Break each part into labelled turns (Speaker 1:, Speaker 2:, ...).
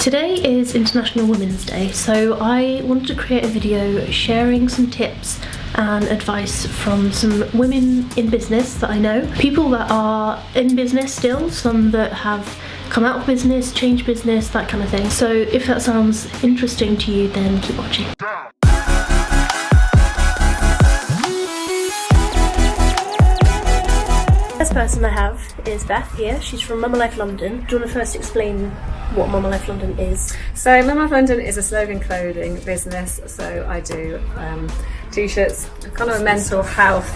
Speaker 1: Today is International Women's Day, so I wanted to create a video sharing some tips and advice from some women in business that I know. People that are in business still, some that have come out of business, changed business, that kind of thing. So if that sounds interesting to you, then keep watching. First person I have is Beth here. She's from Mama Life London. Do you want to first explain what Mama Life London is?
Speaker 2: So Mama Life London is a slogan clothing business. So I do t-shirts, kind of a mental health,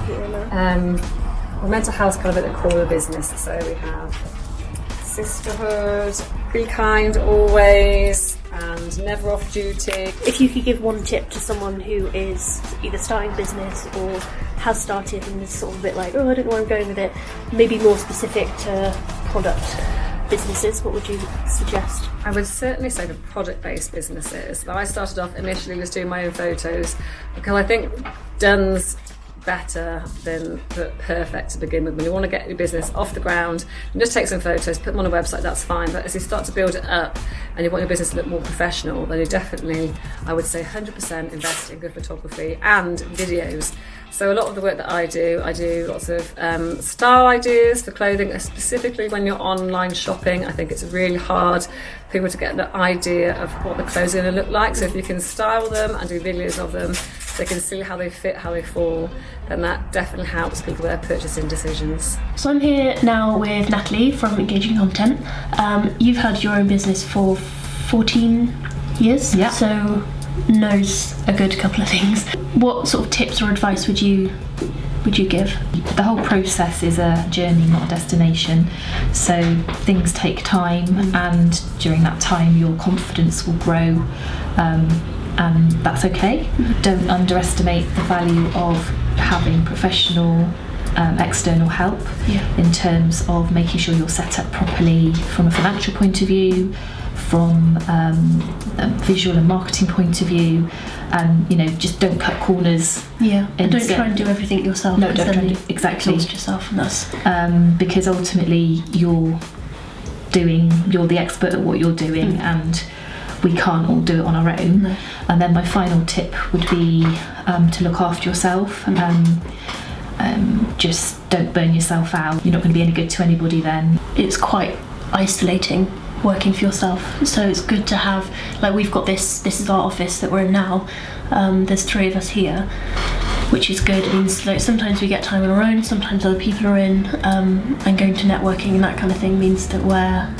Speaker 2: mental health kind of at the core of the business. So we have sisterhood, be kind always, and never off duty.
Speaker 1: If you could give one tip to someone who is either starting business or has started and is sort of a bit like, oh, I don't know where I'm going with it, maybe more specific to product businesses, what would you suggest?
Speaker 2: I would certainly say the product-based businesses. I started off initially just doing my own photos because I think done's better than perfect to begin with. When you want to get your business off the ground and just take some photos, put them on a website, that's fine. But as you start to build it up and you want your business to look more professional, then you definitely, I would say 100% invest in good photography and videos. So a lot of the work that I do lots of style ideas for clothing, specifically when you're online shopping. I think it's really hard for people to get the idea of what the clothes are going to look like. So if you can style them and do videos of them, so they can see how they fit, how they fall, then that definitely helps people with their purchasing decisions.
Speaker 1: So I'm here now with Natalie from Engaging Content. You've had your own business for 14 years,
Speaker 3: yeah.
Speaker 1: So knows a good couple of things. What sort of tips or advice would you give?
Speaker 3: The whole process is a journey, not a destination. So things take time, and during that time your confidence will grow, and that's okay. Don't underestimate the value of having professional external help in terms of making sure you're set up properly from a financial point of view, from a visual and marketing point of view, and just don't cut corners.
Speaker 1: And don't try and do everything yourself.
Speaker 3: No, don't try and do exactly
Speaker 1: yourself, and that's
Speaker 3: because ultimately you're the expert at what you're doing, and we can't all do it on our own.
Speaker 1: No.
Speaker 3: And then my final tip would be to look after yourself. Just don't burn yourself out. You're not going to be any good to anybody then.
Speaker 1: It's quite isolating working for yourself, so it's good to have, like, we've got this is our office that we're in now. There's 3 of us here, which is good. It means like sometimes we get time on our own, sometimes other people are in, and going to networking and that kind of thing means that we're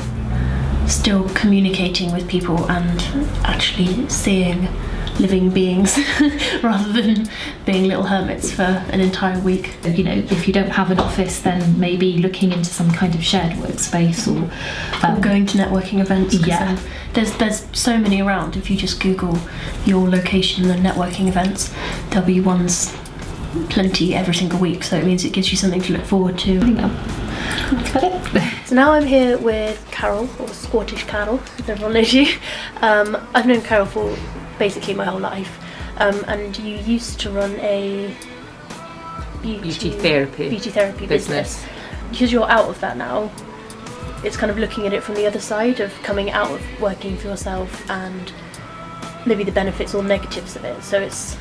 Speaker 1: still communicating with people and actually seeing living beings rather than being little hermits for an entire week.
Speaker 3: If you don't have an office, then maybe looking into some kind of shared workspace or
Speaker 1: going to networking events.
Speaker 3: Yeah.
Speaker 1: There's so many around. If you just Google your location and networking events, there'll be ones plenty every single week, so it means it gives you something to look forward to.
Speaker 3: That's about it.
Speaker 1: So now I'm here with Carol, or Scottish Carol, if everyone knows you. I've known Carol for basically my whole life, and you used to run a beauty therapy business. Because you're out of that now, it's kind of looking at it from the other side of coming out of working for yourself and maybe the benefits or negatives of it. So it's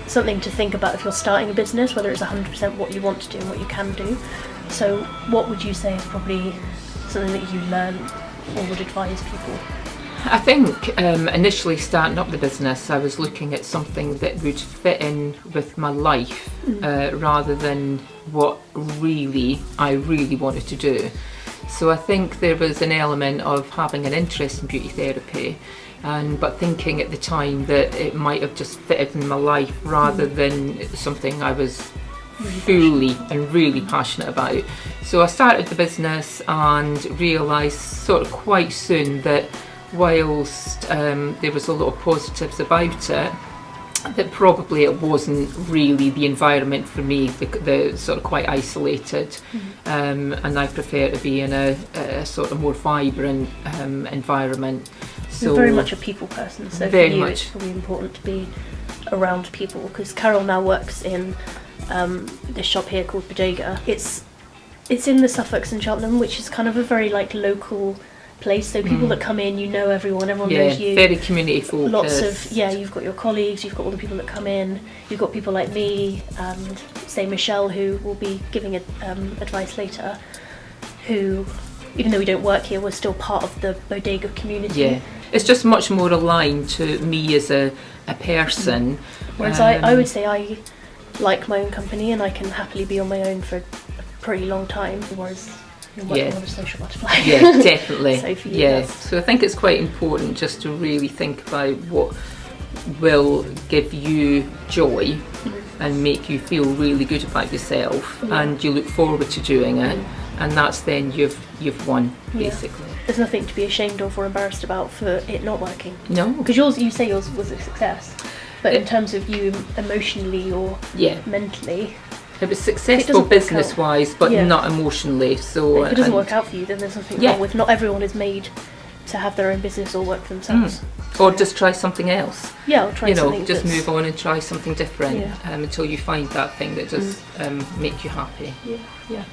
Speaker 1: something to think about if you're starting a business, whether it's 100% what you want to do and what you can do. So what would you say is probably something that you learned or would advise people?
Speaker 4: I think initially starting up the business, I was looking at something that would fit in with my life rather than what I really wanted to do. So I think there was an element of having an interest in beauty therapy, but thinking at the time that it might have just fitted in my life rather than something I was really passionate about. So I started the business and realised sort of quite soon that whilst there was a lot of positives about it, that probably it wasn't really the environment for me, the sort of quite isolated, and I prefer to be in a sort of more vibrant environment.
Speaker 1: So you're very much a people person, so for you it's probably important to be around people, because Carol now works in this shop here called Bodega. It's in the Suffolks and Cheltenham, which is kind of a very like local place. So people that come in, you know everyone knows you.
Speaker 4: Very community focused.
Speaker 1: Lots of you've got your colleagues, you've got all the people that come in, you've got people like me and say Michelle, who will be giving advice later, who, even though we don't work here, we're still part of the Bodega community.
Speaker 4: Yeah, it's just much more aligned to me as a person.
Speaker 1: Whereas I would say I like my own company and I can happily be on my own for a pretty long time, whereas you're much more of a social butterfly.
Speaker 4: Yeah, definitely.
Speaker 1: So for you,
Speaker 4: So I think it's quite important just to really think about what will give you joy and make you feel really good about yourself, and you look forward to doing it, and that's then you've won, basically.
Speaker 1: There's nothing to be ashamed of or embarrassed about for it not working.
Speaker 4: No,
Speaker 1: because you say yours was a success, but in terms of you emotionally or mentally,
Speaker 4: it was successful business-wise, but not emotionally. So
Speaker 1: if it doesn't work out for you, then there's nothing wrong with. Not everyone is made to have their own business or work for themselves.
Speaker 4: Or just try something else.
Speaker 1: Yeah, or try something.
Speaker 4: Just move on and try something different until you find that thing that does make you happy.
Speaker 1: Yeah.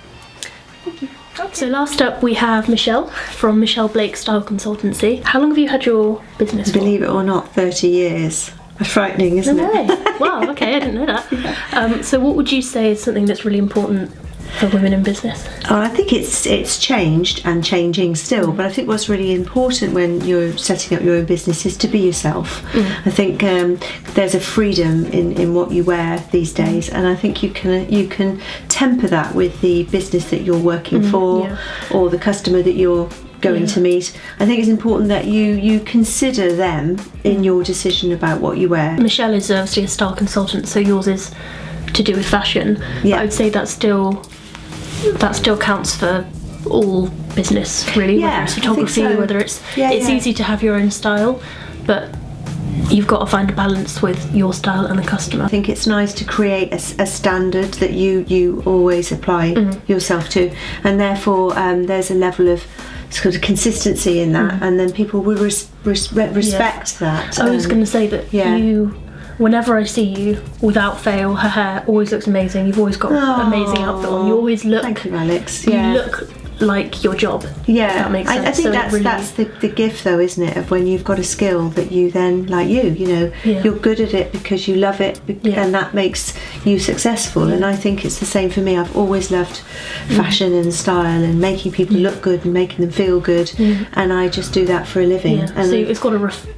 Speaker 1: Thank you. Okay. So last up we have Michelle from Michelle Blake Style Consultancy. How long have you had your business for?
Speaker 5: Believe it or not, 30 years. Frightening, isn't it?
Speaker 1: Wow, okay, I didn't know that. So what would you say is something that's really important for women in business?
Speaker 5: Oh, I think it's changed and changing still, but I think what's really important when you're setting up your own business is to be yourself. I think there's a freedom in what you wear these days, and I think you can temper that with the business that you're working for or the customer that you're going to meet. I think it's important that you consider them in your decision about what you wear.
Speaker 1: Michelle is obviously a style consultant, so yours is to do with fashion.
Speaker 5: Yeah.
Speaker 1: I would say that still counts for all business, really. Whether it's photography, whether it's easy to have your own style, but you've got to find a balance with your style and the customer.
Speaker 5: I think it's nice to create a standard that you always apply yourself to, and therefore there's a level of sort of consistency in that, and then people will respect that.
Speaker 1: I was going to say that you, whenever I see you, without fail, her hair always looks amazing. You've always got an amazing outfit on. You always look.
Speaker 5: Thank you, Alex.
Speaker 1: You look like your job.
Speaker 5: Yeah,
Speaker 1: if that makes sense.
Speaker 5: I think that's the gift, though, isn't it? Of when you've got a skill that you then, like you're good at it because you love it, and that makes you successful. And I think it's the same for me. I've always loved fashion and style and making people look good and making them feel good, and I just do that for a living. And
Speaker 1: so it's got to reflect.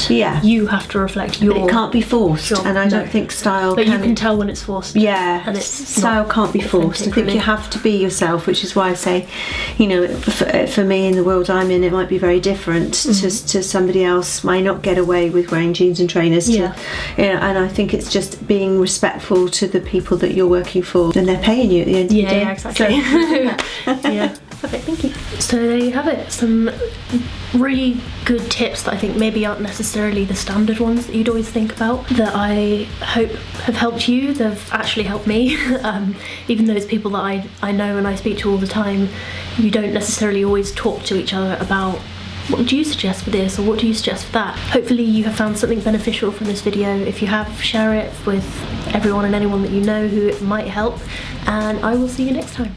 Speaker 1: You have to reflect your.
Speaker 5: It can't be forced,
Speaker 1: job.
Speaker 5: and I don't think style.
Speaker 1: But you can tell when it's forced.
Speaker 5: Yeah,
Speaker 1: and
Speaker 5: style can't be forced. I think you have to be yourself, which is why I say, for me in the world I'm in, it might be very different to somebody else. Might not get away with wearing jeans and trainers. And I think it's just being respectful to the people that you're working for, and they're paying you at the end of the day.
Speaker 1: Yeah, exactly. Yeah. Perfect, thank you. So there you have it, some really good tips that I think maybe aren't necessarily the standard ones that you'd always think about, that I hope have helped you. They've actually helped me. Even those people that I know and I speak to all the time, you don't necessarily always talk to each other about what do you suggest for this or what do you suggest for that. Hopefully you have found something beneficial from this video. If you have, share it with everyone and anyone that you know who it might help, and I will see you next time.